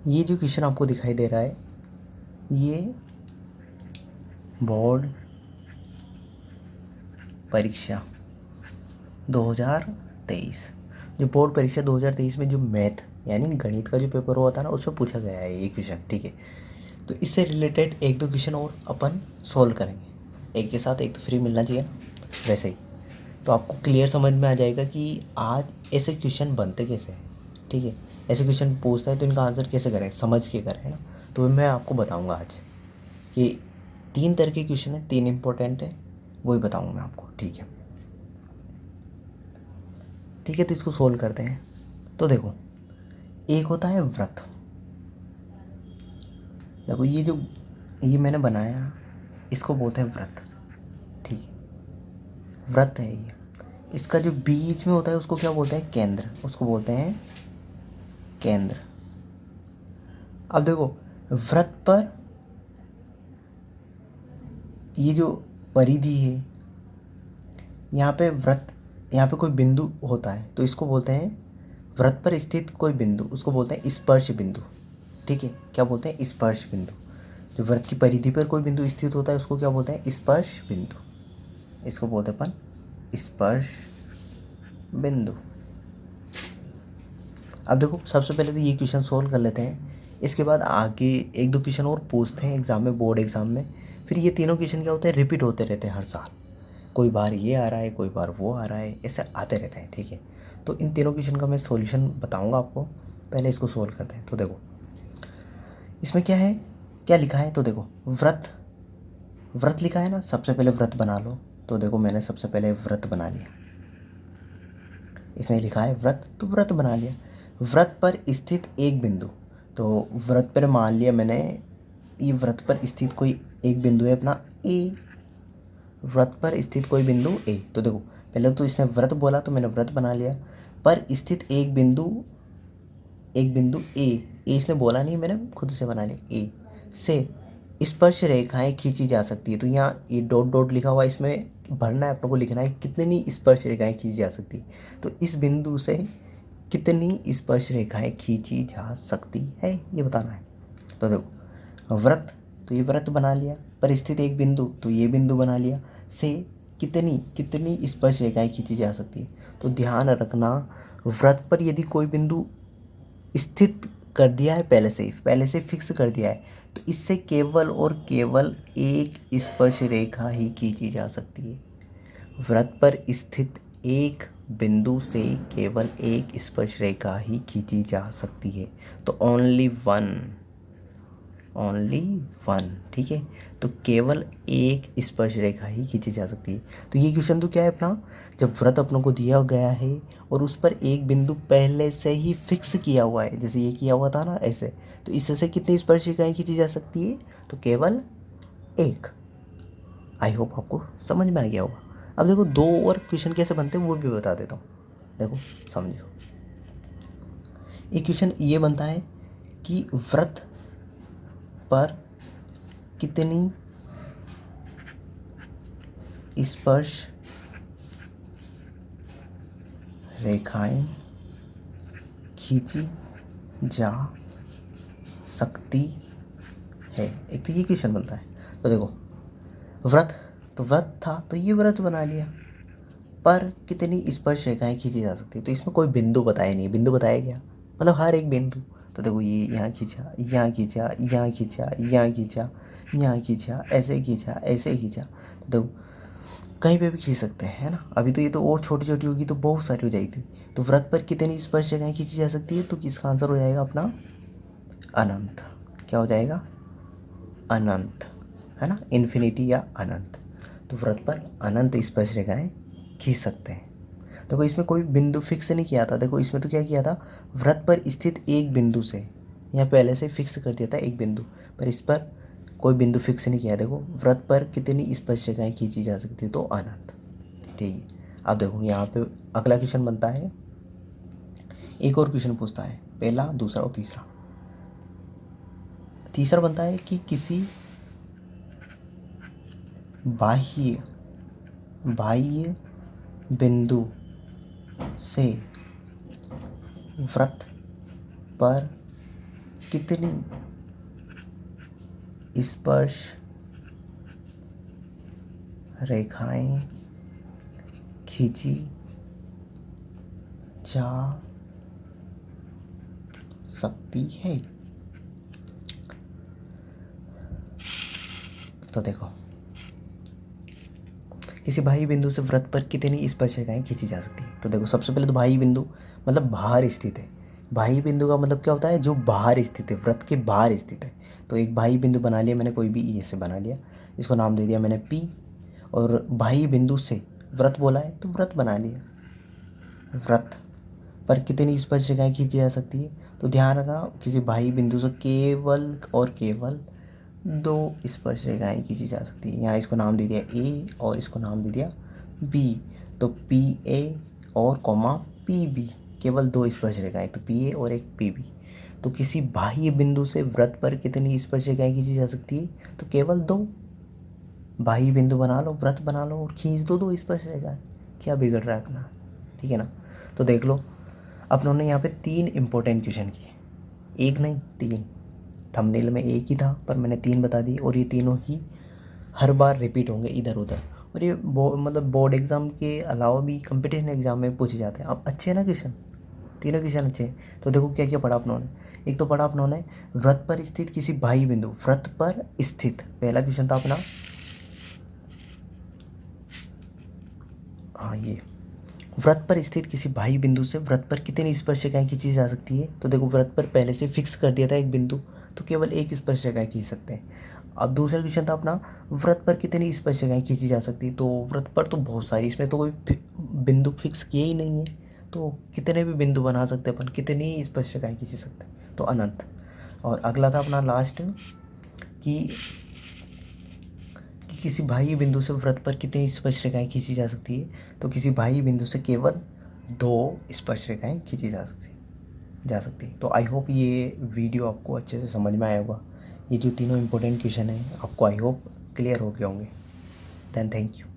ये जो क्वेश्चन आपको दिखाई दे रहा है ये बोर्ड परीक्षा 2023, जो बोर्ड परीक्षा 2023 में जो मैथ यानी गणित का जो पेपर हुआ था ना, उसमें पूछा गया है ये क्वेश्चन। ठीक है, तो इससे रिलेटेड एक दो क्वेश्चन और अपन सॉल्व करेंगे, एक के साथ एक तो फ्री मिलना चाहिए ना, वैसे ही। तो आपको क्लियर समझ में आ जाएगा कि आज ऐसे क्वेश्चन बनते कैसे हैं। ठीक है, ऐसे क्वेश्चन पूछता है तो इनका आंसर कैसे करें, समझ के करें, है ना। तो मैं आपको बताऊंगा आज कि 3 तरह के क्वेश्चन है, 3 इंपॉर्टेंट है, वही बताऊंगा मैं आपको। ठीक है, ठीक है, तो इसको सोल्व करते हैं। तो देखो, एक होता है व्रत। देखो ये मैंने बनाया, इसको बोलते हैं व्रत। ठीक है, व्रत है ये। इसका जो बीच में होता है उसको क्या बोलते हैं, केंद्र, उसको बोलते हैं केंद्र। अब देखो, व्रत पर ये जो परिधि है, यहाँ पे व्रत, यहाँ पे कोई बिंदु होता है तो इसको बोलते हैं व्रत पर स्थित कोई बिंदु, उसको बोलते हैं स्पर्श बिंदु। ठीक है, क्या बोलते हैं, स्पर्श बिंदु। जो व्रत की परिधि पर कोई बिंदु स्थित होता है उसको क्या बोलते हैं, स्पर्श बिंदु। इसको बोलते हैं अपन स्पर्श बिंदु। अब देखो, सबसे पहले तो ये क्वेश्चन सोल्व कर लेते हैं, इसके बाद आगे एक दो क्वेश्चन और पूछते हैं एग्जाम में, बोर्ड एग्जाम में। फिर ये तीनों क्वेश्चन क्या होते हैं, रिपीट होते रहते हैं हर साल। कोई बार ये आ रहा है, कोई बार वो आ रहा है, ऐसे आते रहते हैं। ठीक है, तो इन तीनों क्वेश्चन का मैं सॉल्यूशन बताऊंगा आपको। पहले इसको सोल्व करते हैं। तो देखो, इसमें क्या है, क्या लिखा है, तो देखो व्रत, व्रत लिखा है ना, सबसे पहले व्रत बना लो। तो देखो, मैंने सबसे पहले व्रत बना लिया, इसने लिखा है व्रत, तो व्रत बना लिया। व्रत पर स्थित एक बिंदु, तो व्रत पर मान लिया मैंने, ये व्रत पर स्थित कोई एक बिंदु है अपना ए। व्रत पर स्थित कोई बिंदु ए, तो देखो पहले तो इसने व्रत बोला तो मैंने व्रत बना लिया। पर स्थित एक बिंदु, एक बिंदु ए, इसने बोला नहीं, मैंने खुद से बना लिया। ए से स्पर्श रेखाएं खींची जा सकती है, तो यहाँ ये डॉट डॉट लिखा हुआ है, इसमें भरना है अपने को, लिखना है कितनी स्पर्श रेखाएं खींची जा सकती है। तो इस बिंदु से कितनी स्पर्श रेखाएं खींची जा सकती है, ये बताना है। तो देखो, व्रत, तो ये व्रत बना लिया। पर स्थित एक बिंदु, तो ये बिंदु बना लिया। से कितनी कितनी स्पर्श रेखाएं खींची जा सकती है, तो ध्यान रखना, व्रत पर यदि कोई बिंदु स्थित कर दिया है, पहले से फिक्स कर दिया है, तो इससे केवल और केवल एक स्पर्श रेखा ही खींची जा सकती है। व्रत पर स्थित एक बिंदु से केवल एक स्पर्श रेखा ही खींची जा सकती है, तो ओनली वन, ओनली वन। ठीक है, तो केवल एक स्पर्श रेखा ही खींची जा सकती है। तो ये क्वेश्चन तो क्या है अपना, जब व्रत अपनों को दिया गया है और उस पर एक बिंदु पहले से ही फिक्स किया हुआ है, जैसे ये किया हुआ था ना ऐसे, तो इससे कितनी स्पर्श रेखाएं खींची जा सकती है, तो केवल एक। आई होप आपको समझ में आ गया होगा। अब देखो, दो और क्वेश्चन कैसे बनते हैं वो भी बता देता हूँ। देखो समझो, एक क्वेश्चन ये बनता है कि व्रत पर कितनी स्पर्श रेखाएं खींची जा सकती है, एक तो ये क्वेश्चन बनता है। तो देखो, व्रत, तो व्रत था तो ये व्रत बना लिया। पर कितनी स्पर्श रेखाएं खींची जा सकती है, तो इसमें कोई बिंदु बताया नहीं, बिंदु बताया गया मतलब हर एक बिंदु। तो देखो, ये यहाँ खींचा, यहाँ खींचा, यहाँ खींचा, यहाँ खींचा, यहाँ खींचा, ऐसे खींचा, ऐसे खींचा, तो देखो कहीं पे भी खींच सकते हैं, है ना। अभी तो ये तो और छोटी छोटी होगी तो बहुत सारी हो जाएगी। तो व्रत पर कितनी स्पर्श रेखाएं खींची जा सकती है, तो इसका आंसर हो जाएगा अपना अनंत। क्या हो जाएगा, अनंत, है ना, इन्फिनिटी या अनंत। तो व्रत पर अनंत स्पर्श रेखाएं खींच सकते हैं। देखो, इसमें कोई बिंदु फिक्स नहीं किया था, देखो इसमें तो क्या किया था, व्रत पर स्थित एक बिंदु से, यहाँ पहले से फिक्स कर दिया था एक बिंदु, पर इस पर कोई बिंदु फिक्स नहीं किया। देखो, व्रत पर कितनी स्पर्श रेखाएं खींची जा सकती है, तो अनंत। ठीक है, अब देखो यहाँ पे अगला क्वेश्चन बनता है, एक और क्वेश्चन पूछता है, पहला, दूसरा और तीसरा। तीसरा बनता है कि किसी बाह्य बाह्य बिंदु से व्रत पर कितनी स्पर्श रेखाएं खींची जा सकती है। तो देखो, किसी बाह्य बिंदु से वृत्त पर कितनी स्पर्शरेखाएं खींची जा सकती है। तो देखो, सबसे पहले तो बाह्य बिंदु मतलब बाहर स्थित है। बाह्य बिंदु का मतलब क्या होता है, जो बाहर स्थित है, वृत्त के बाहर स्थित है। तो एक बाह्य बिंदु बना लिया मैंने, कोई भी ई से बना लिया, इसको नाम दे दिया मैंने पी। और बाह्य बिंदु से वृत्त बोला है तो वृत्त बना लिया। वृत्त पर कितनी स्पर्शरेखाएं खींची जा सकती है। तो ध्यान रखना, किसी बाह्य बिंदु से केवल और केवल 2 स्पर्शरेखाएं खींची जा सकती है। यहाँ इसको नाम दे दिया ए और इसको नाम दे दिया बी। तो पी ए और कॉमा पी बी, केवल 2 स्पर्शरेखाएं, तो पी ए और एक पी बी। तो किसी बाह्य बिंदु से वृत्त पर कितनी स्पर्शरेखाएं खींची जा सकती है। तो केवल 2। बाह्य बिंदु बना लो, वृत्त बना लो और खींच दो 2 स्पर्शरेखाएं। क्या बिगड़ रहा है अपना, ठीक है ना। तो देख लो, अपनों ने यहाँ पे 3 इंपॉर्टेंट क्वेश्चन किए, एक नहीं 3। थंबनेल में एक ही था पर मैंने 3 बता दी, और ये तीनों ही हर बार रिपीट होंगे इधर उधर। और ये मतलब बोर्ड एग्जाम के अलावा भी कंपटीशन एग्जाम में पूछे जाते हैं। अब अच्छे हैं ना क्वेश्चन, तीनों क्वेश्चन अच्छे हैं। तो देखो क्या क्या पढ़ा अपनों ने। एक तो पढ़ा अपनों ने वृत्त पर स्थित किसी बाह्य बिंदु, वृत्त पर स्थित, पहला क्वेश्चन था अपना, हाँ ये, वृत्त पर स्थित किसी बाह्य बिंदु से वृत्त पर कितनी स्पर्शरेखाएं खींची जा सकती है। तो देखो, वृत्त पर पहले से फिक्स कर दिया था एक बिंदु, तो केवल एक स्पर्शरेखा खींच सकते हैं। अब दूसरा क्वेश्चन था अपना, वृत्त पर कितनी स्पर्शरेखाएं खींची जा सकती है। तो वृत्त पर तो बहुत सारी, इसमें तो कोई बिंदु फिक्स किए ही नहीं है, तो कितने भी बिंदु बना सकते हैं अपन, कितनी स्पर्शरेखाएं खींच सकते हैं, तो अनंत। और अगला था अपना लास्ट कि किसी बाह्य बिंदु से वृत्त पर कितनी स्पर्शरेखाएं खींची जा सकती है। तो किसी बाह्य बिंदु से केवल 2 स्पर्शरेखाएं खींची जा सकती है। तो आई होप ये वीडियो आपको अच्छे से समझ में आया होगा। ये जो तीनों इंपॉर्टेंट क्वेश्चन हैं आपको आई होप क्लियर हो गए होंगे। Then thank you.